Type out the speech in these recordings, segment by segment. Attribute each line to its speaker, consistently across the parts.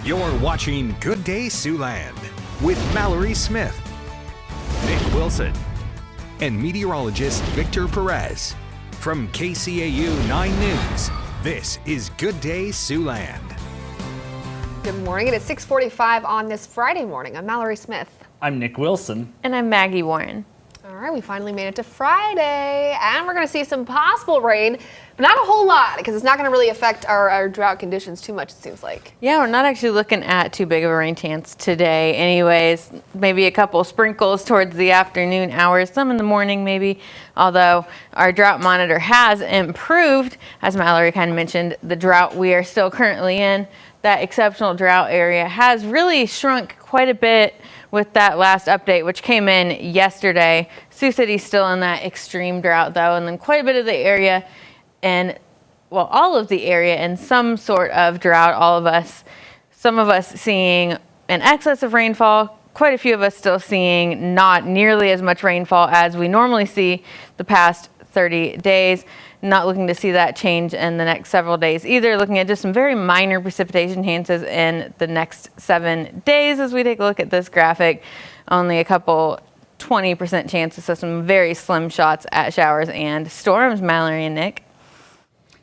Speaker 1: You're watching Good Day Siouxland with Mallory Smith, Nick Wilson, and meteorologist Victor Perez. From KCAU 9 News, this is Good Day Siouxland.
Speaker 2: Good morning. It is 6:45 on this Friday morning. I'm Mallory Smith.
Speaker 3: I'm Nick Wilson.
Speaker 4: And I'm Maggie Warren.
Speaker 2: All right, we finally made it to Friday, and we're going to see some possible rain, but not a whole lot because it's not going to really affect our drought conditions too much, it seems like.
Speaker 4: Yeah, we're not actually looking at too big of a rain chance today anyways. Maybe a couple sprinkles towards the afternoon hours, some in the morning maybe, although our drought monitor has improved. As Mallory kind of mentioned, the drought we are still currently in, that exceptional drought area has really shrunk quite a bit with that last update, which came in yesterday. Sioux City's still in that extreme drought though, and then quite a bit of the area, and well, all of the area in some sort of drought. Some of us seeing an excess of rainfall, quite a few of us still seeing not nearly as much rainfall as we normally see the past 30 days. Not looking to see that change in the next several days either. Looking at just some very minor precipitation chances in the next 7 days as we take a look at this graphic. Only a couple 20% chances, so some very slim shots at showers and storms, Mallory and Nick.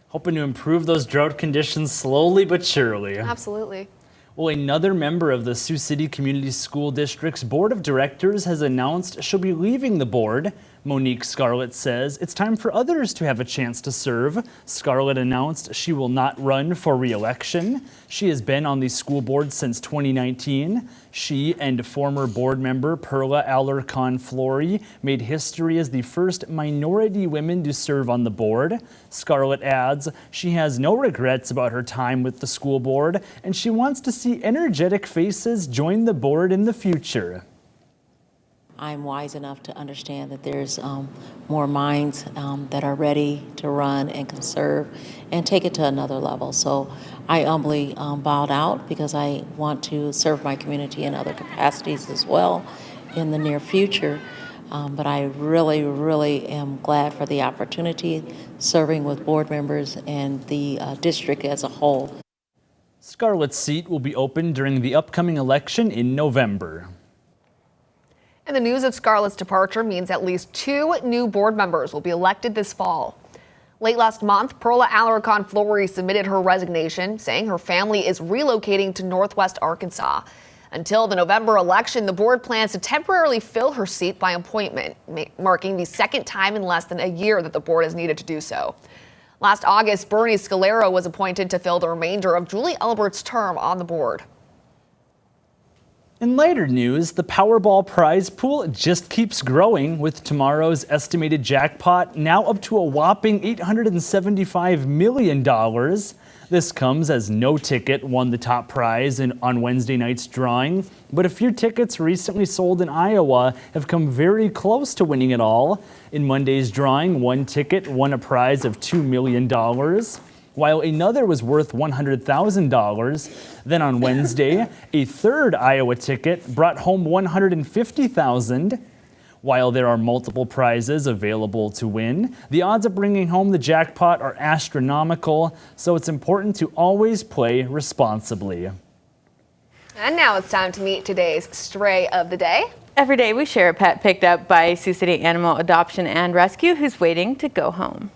Speaker 3: Hoping to improve those drought conditions slowly but surely.
Speaker 2: Absolutely.
Speaker 3: Well, another member of the Sioux City Community School District's Board of Directors has announced she'll be leaving the board. Monique Scarlett says it's time for others to have a chance to serve. Scarlett announced she will not run for re-election. She has been on the school board since 2019. She and former board member Perla Alarcon-Flory made history as the first minority women to serve on the board. Scarlett adds she has no regrets about her time with the school board, and she wants to see energetic faces join the board in the future.
Speaker 5: I'm wise enough to understand that there's more minds that are ready to run and can serve and take it to another level. So I humbly bowed out because I want to serve my community in other capacities as well in the near future. But I really am glad for the opportunity serving with board members and the district as a whole.
Speaker 3: Scarlett's seat will be open during the upcoming election in November.
Speaker 2: And the news of Scarlett's departure means at least 2 new board members will be elected this fall. Late last month, Perla Alarcon-Flory submitted her resignation, saying her family is relocating to Northwest Arkansas. Until the November election, the board plans to temporarily fill her seat by appointment, marking the second time in less than a year that the board has needed to do so. Last August, Bernie Scalero was appointed to fill the remainder of Julie Elbert's term on the board.
Speaker 3: In lighter news, the Powerball prize pool just keeps growing, with tomorrow's estimated jackpot now up to a whopping $875 million. This comes as no ticket won the top prize on Wednesday night's drawing, but a few tickets recently sold in Iowa have come very close to winning it all. In Monday's drawing, one ticket won a prize of $2 million. While another was worth $100,000. Then on Wednesday, a third Iowa ticket brought home $150,000. While there are multiple prizes available to win, the odds of bringing home the jackpot are astronomical, so it's important to always play responsibly.
Speaker 2: And now it's time to meet today's stray of the day.
Speaker 4: Every day we share a pet picked up by Sioux City Animal Adoption and Rescue who's waiting to go home.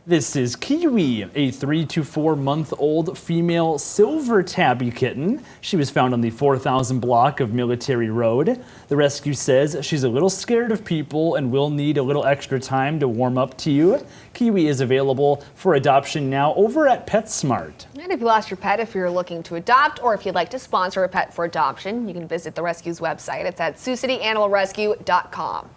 Speaker 3: This is Kiwi, a 3 to 4 month old female silver tabby kitten. She was found on the 4000 block of Military Road. The rescue says she's a little scared of people and will need a little extra time to warm up to you. Kiwi is available for adoption now over at PetSmart.
Speaker 2: And if you lost your pet, if you're looking to adopt, or if you'd like to sponsor a pet for adoption, you can visit the rescue's website. It's at SiouxCityAnimalRescue.com.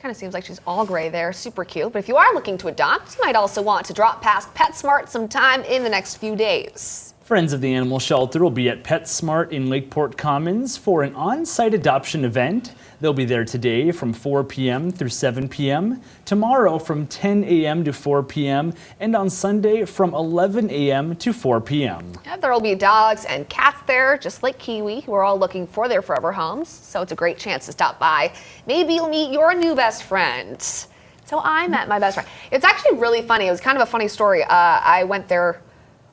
Speaker 2: Kind of seems like she's all gray there, super cute. But if you are looking to adopt, you might also want to drop past PetSmart sometime in the next few days.
Speaker 3: Friends of the Animal Shelter will be at PetSmart in Lakeport Commons for an on-site adoption event. They'll be there today from 4 p.m. through 7 p.m., tomorrow from 10 a.m. to 4 p.m., and on Sunday from 11 a.m. to 4 p.m.
Speaker 2: Yeah, there will be dogs and cats there, just like Kiwi, who are all looking for their forever homes. So it's a great chance to stop by. Maybe you'll meet your new best friend. So I met my best friend. It's actually really funny. It was kind of a funny story. I went there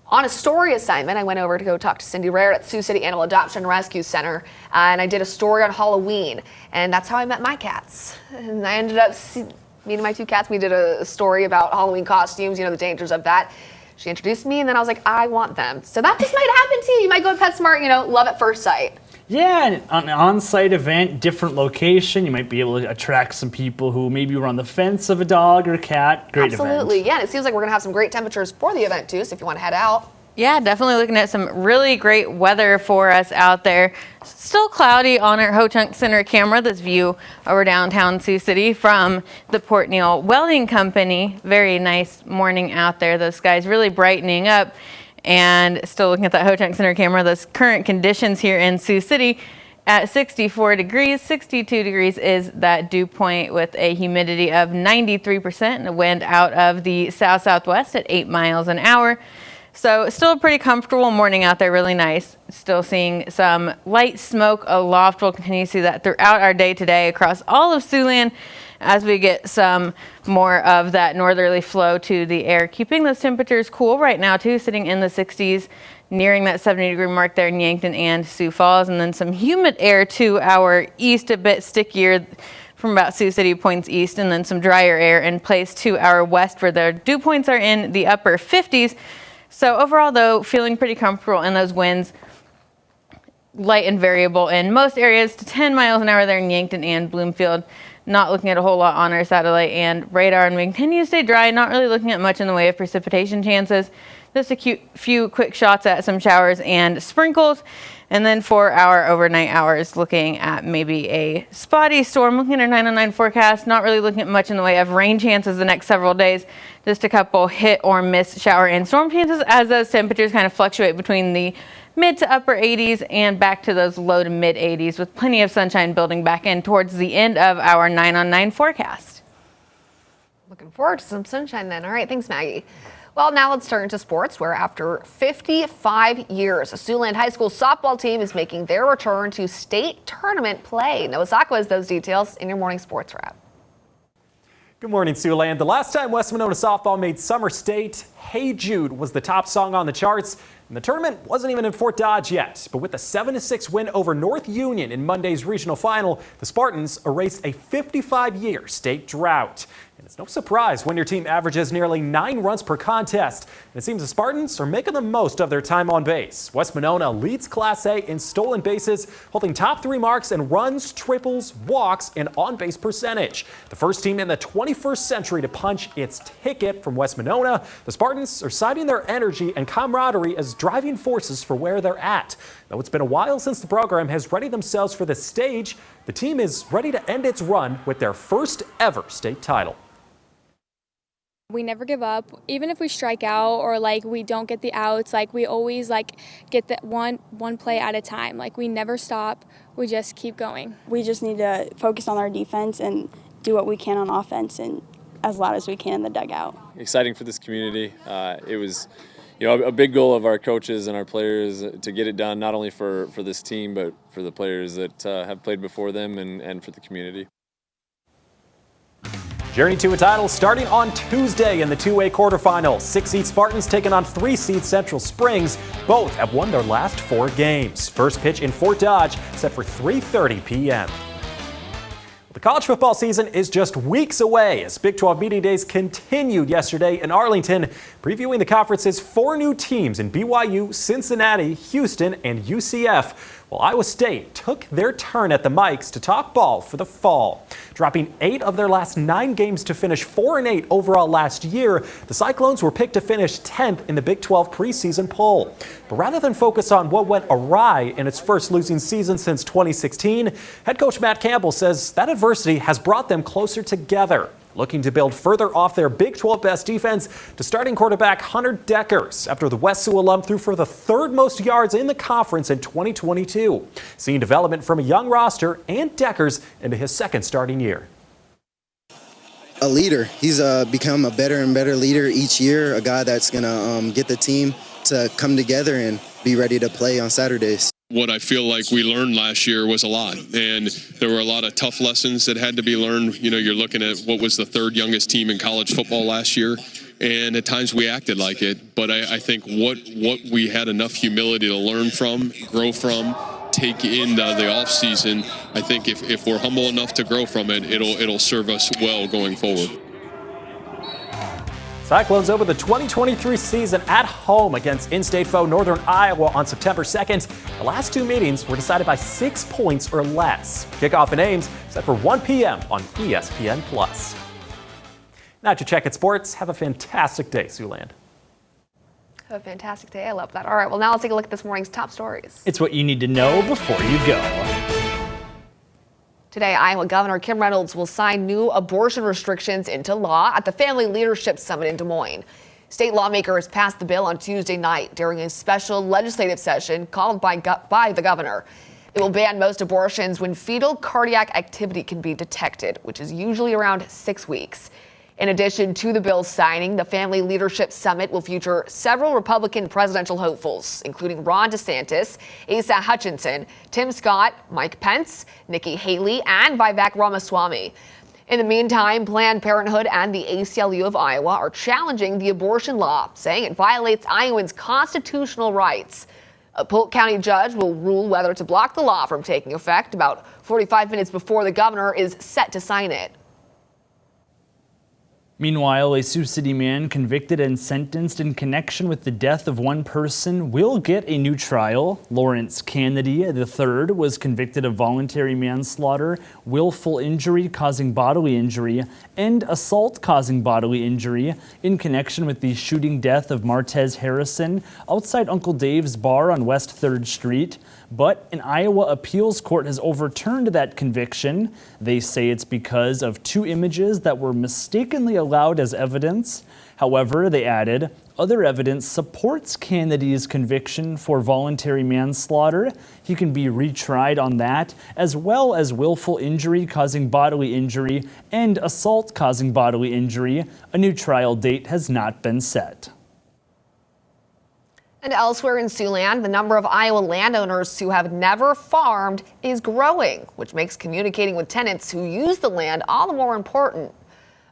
Speaker 2: On a story assignment, I went over to go talk to Cindy Rare at Sioux City Animal Adoption and Rescue Center, and I did a story on Halloween, and that's how I met my cats. And I ended up meeting my 2 cats. We did a story about Halloween costumes, the dangers of that. She introduced me, and then I was like, I want them. So that just might happen to you. You might go to PetSmart, love at first sight.
Speaker 3: Yeah, and on an on-site event, different location, you might be able to attract some people who maybe were on the fence of a dog or cat. Great
Speaker 2: Absolutely,
Speaker 3: event.
Speaker 2: yeah. And it seems like we're going to have some great temperatures for the event, too, so if you want to head out.
Speaker 4: Yeah, definitely looking at some really great weather for us out there. Still cloudy on our Ho-Chunk Center camera, this view over downtown Sioux City from the Port Neal Welding Company. Very nice morning out there. The sky's really brightening up. And still looking at that Ho-Chunk Center camera, the current conditions here in Sioux City at 64 degrees. 62 degrees is that dew point with a humidity of 93% and a wind out of the south-southwest at 8 miles an hour. So still a pretty comfortable morning out there, really nice. Still seeing some light smoke aloft. We'll continue to see that throughout our day today across all of Siouxland as we get some more of that northerly flow to the air, keeping those temperatures cool right now too, sitting in the 60s, nearing that 70-degree mark there in Yankton and Sioux Falls, and then some humid air to our east, a bit stickier from about Sioux City points east, and then some drier air in place to our west where the dew points are in the upper 50s. So overall, though, feeling pretty comfortable in those winds, light and variable in most areas to 10 miles an hour there in Yankton and Bloomfield. Not looking at a whole lot on our satellite and radar, and we continue to stay dry, not really looking at much in the way of precipitation chances. Just a few quick shots at some showers and sprinkles. And then for our overnight hours, looking at maybe a spotty storm. Looking at our 909 forecast, not really looking at much in the way of rain chances the next several days. Just a couple hit or miss shower and storm chances as those temperatures kind of fluctuate between the mid to upper 80s and back to those low to mid 80s with plenty of sunshine building back in towards the end of our 9-on-9 forecast.
Speaker 2: Looking forward to some sunshine then. All right, thanks, Maggie. Well, now let's turn to sports, where after 55 years, a Siouxland High School softball team is making their return to state tournament play. Noah Sacco has those details in your morning sports wrap.
Speaker 6: Good morning, Siouxland. The last time West Monona softball made Summer State, Hey Jude was the top song on the charts. And the tournament wasn't even in Fort Dodge yet, but with a 7-6 win over North Union in Monday's regional final, the Spartans erased a 55-year state drought. And it's no surprise when your team averages nearly 9 runs per contest. And it seems the Spartans are making the most of their time on base. West Monona leads Class A in stolen bases, holding top 3 marks in runs, triples, walks, and on-base percentage. The first team in the 21st century to punch its ticket from West Monona, the Spartans are citing their energy and camaraderie as driving forces for where they're at. Though it's been a while since the program has readied themselves for this stage, the team is ready to end its run with their first ever state title.
Speaker 7: We never give up. Even if we strike out or we don't get the outs, we always get the one play at a time. We never stop. We just keep going.
Speaker 8: We just need to focus on our defense and do what we can on offense and as loud as we can in the dugout.
Speaker 9: Exciting for this community. It was a big goal of our coaches and our players to get it done, not only for this team, but for the players that have played before them and for the community.
Speaker 6: Journey to a title starting on Tuesday in the 2A quarterfinal. 6-seed Spartans taking on 3-seed Central Springs. Both have won their last 4 games. First pitch in Fort Dodge set for 3:30 p.m. The college football season is just weeks away as Big 12 Media Days continued yesterday in Arlington, previewing the conference's 4 new teams in BYU, Cincinnati, Houston, and UCF. While Iowa State took their turn at the mics to talk ball for the fall. Dropping 8 of their last 9 games to finish 4-8 overall last year, the Cyclones were picked to finish 10th in the Big 12 preseason poll. But rather than focus on what went awry in its first losing season since 2016, head coach Matt Campbell says that adversity has brought them closer together. Looking to build further off their Big 12 best defense to starting quarterback Hunter Deckers after the West Sioux alum threw for the 3rd most yards in the conference in 2022. Seeing development from a young roster and Deckers into his 2nd starting year.
Speaker 10: A leader. He's become a better and better leader each year, a guy that's going to get the team to come together and be ready to play on Saturdays.
Speaker 11: What I feel like we learned last year was a lot, and there were a lot of tough lessons that had to be learned. You're looking at what was the 3rd youngest team in college football last year, and at times we acted like it. But I think what we had enough humility to learn from, grow from, take in the off season. I think if we're humble enough to grow from it, it'll serve us well going forward.
Speaker 6: Cyclones open the 2023 season at home against in-state foe Northern Iowa on September 2nd. The last two meetings were decided by 6 points or less. Kickoff in Ames set for 1 p.m. on ESPN+. Now to check at sports. Have a fantastic day, Siouxland.
Speaker 2: Have a fantastic day. I love that. All right, well, now let's take a look at this morning's top stories.
Speaker 3: It's what you need to know before you go.
Speaker 2: Today, Iowa Governor Kim Reynolds will sign new abortion restrictions into law at the Family Leadership Summit in Des Moines. State lawmakers passed the bill on Tuesday night during a special legislative session called by the governor. It will ban most abortions when fetal cardiac activity can be detected, which is usually around 6 weeks. In addition to the bill's signing, the Family Leadership Summit will feature several Republican presidential hopefuls, including Ron DeSantis, Asa Hutchinson, Tim Scott, Mike Pence, Nikki Haley, and Vivek Ramaswamy. In the meantime, Planned Parenthood and the ACLU of Iowa are challenging the abortion law, saying it violates Iowans' constitutional rights. A Polk County judge will rule whether to block the law from taking effect about 45 minutes before the governor is set to sign it.
Speaker 3: Meanwhile, a Sioux City man convicted and sentenced in connection with the death of one person will get a new trial. Lawrence Kennedy III was convicted of voluntary manslaughter, willful injury causing bodily injury, and assault causing bodily injury in connection with the shooting death of Martez Harrison outside Uncle Dave's bar on West 3rd Street. But an Iowa appeals court has overturned that conviction. They say it's because of 2 images that were mistakenly allowed as evidence. However, they added, other evidence supports Kennedy's conviction for voluntary manslaughter. He can be retried on that, as well as willful injury causing bodily injury and assault causing bodily injury. A new trial date has not been set.
Speaker 2: And elsewhere in Siouxland, the number of Iowa landowners who have never farmed is growing, which makes communicating with tenants who use the land all the more important.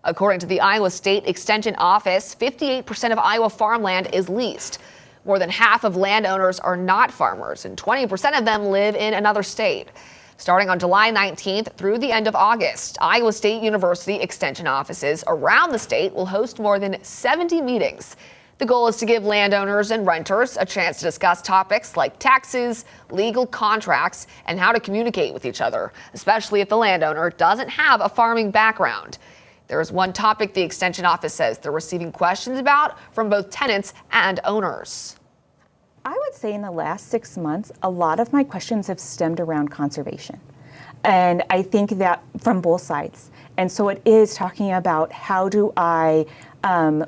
Speaker 2: According to the Iowa State Extension Office, 58% of Iowa farmland is leased. More than half of landowners are not farmers, and 20% of them live in another state. Starting on July 19th through the end of August, Iowa State University Extension offices around the state will host more than 70 meetings. The goal is to give landowners and renters a chance to discuss topics like taxes, legal contracts, and how to communicate with each other, especially if the landowner doesn't have a farming background. There is one topic the Extension Office says they're receiving questions about from both tenants and owners.
Speaker 12: I would say in the last 6 months, a lot of my questions have stemmed around conservation. And I think that from both sides. And so it is talking about how do I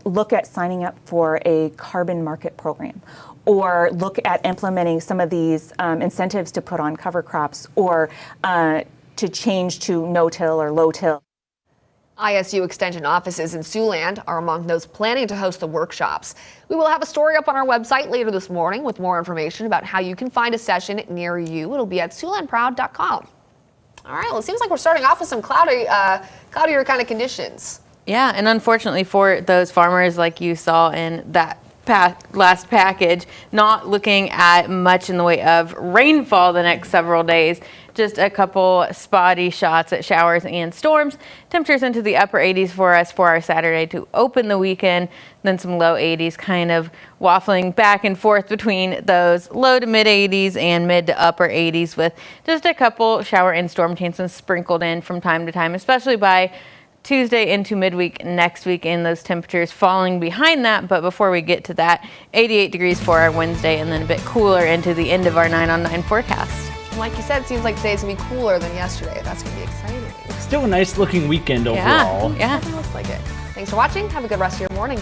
Speaker 12: look at signing up for a carbon market program, or look at implementing some of these incentives to put on cover crops, or to change to no-till or low-till.
Speaker 2: ISU Extension offices in Siouxland are among those planning to host the workshops. We will have a story up on our website later this morning with more information about how you can find a session near you. It'll be at siouxlandproud.com. All right, well, it seems like we're starting off with some cloudier kind of conditions.
Speaker 4: Yeah, and unfortunately for those farmers, like you saw in that last package, not looking at much in the way of rainfall the next several days. Just a couple spotty shots at showers and storms. Temperatures into the upper 80s for us for our Saturday to open the weekend. Then some low 80s, kind of waffling back and forth between those low to mid 80s and mid to upper 80s, with just a couple shower and storm chances sprinkled in from time to time, especially by Tuesday into midweek next week, and those temperatures falling behind that. But before we get to that, 88 degrees for our Wednesday, and then a bit cooler into the end of our 9 on 9 forecast.
Speaker 2: Like you said, it seems like today's going to be cooler than yesterday. That's going to be exciting.
Speaker 3: Still a nice looking weekend overall.
Speaker 2: Yeah, it looks like it. Thanks for watching. Have a good rest of your morning.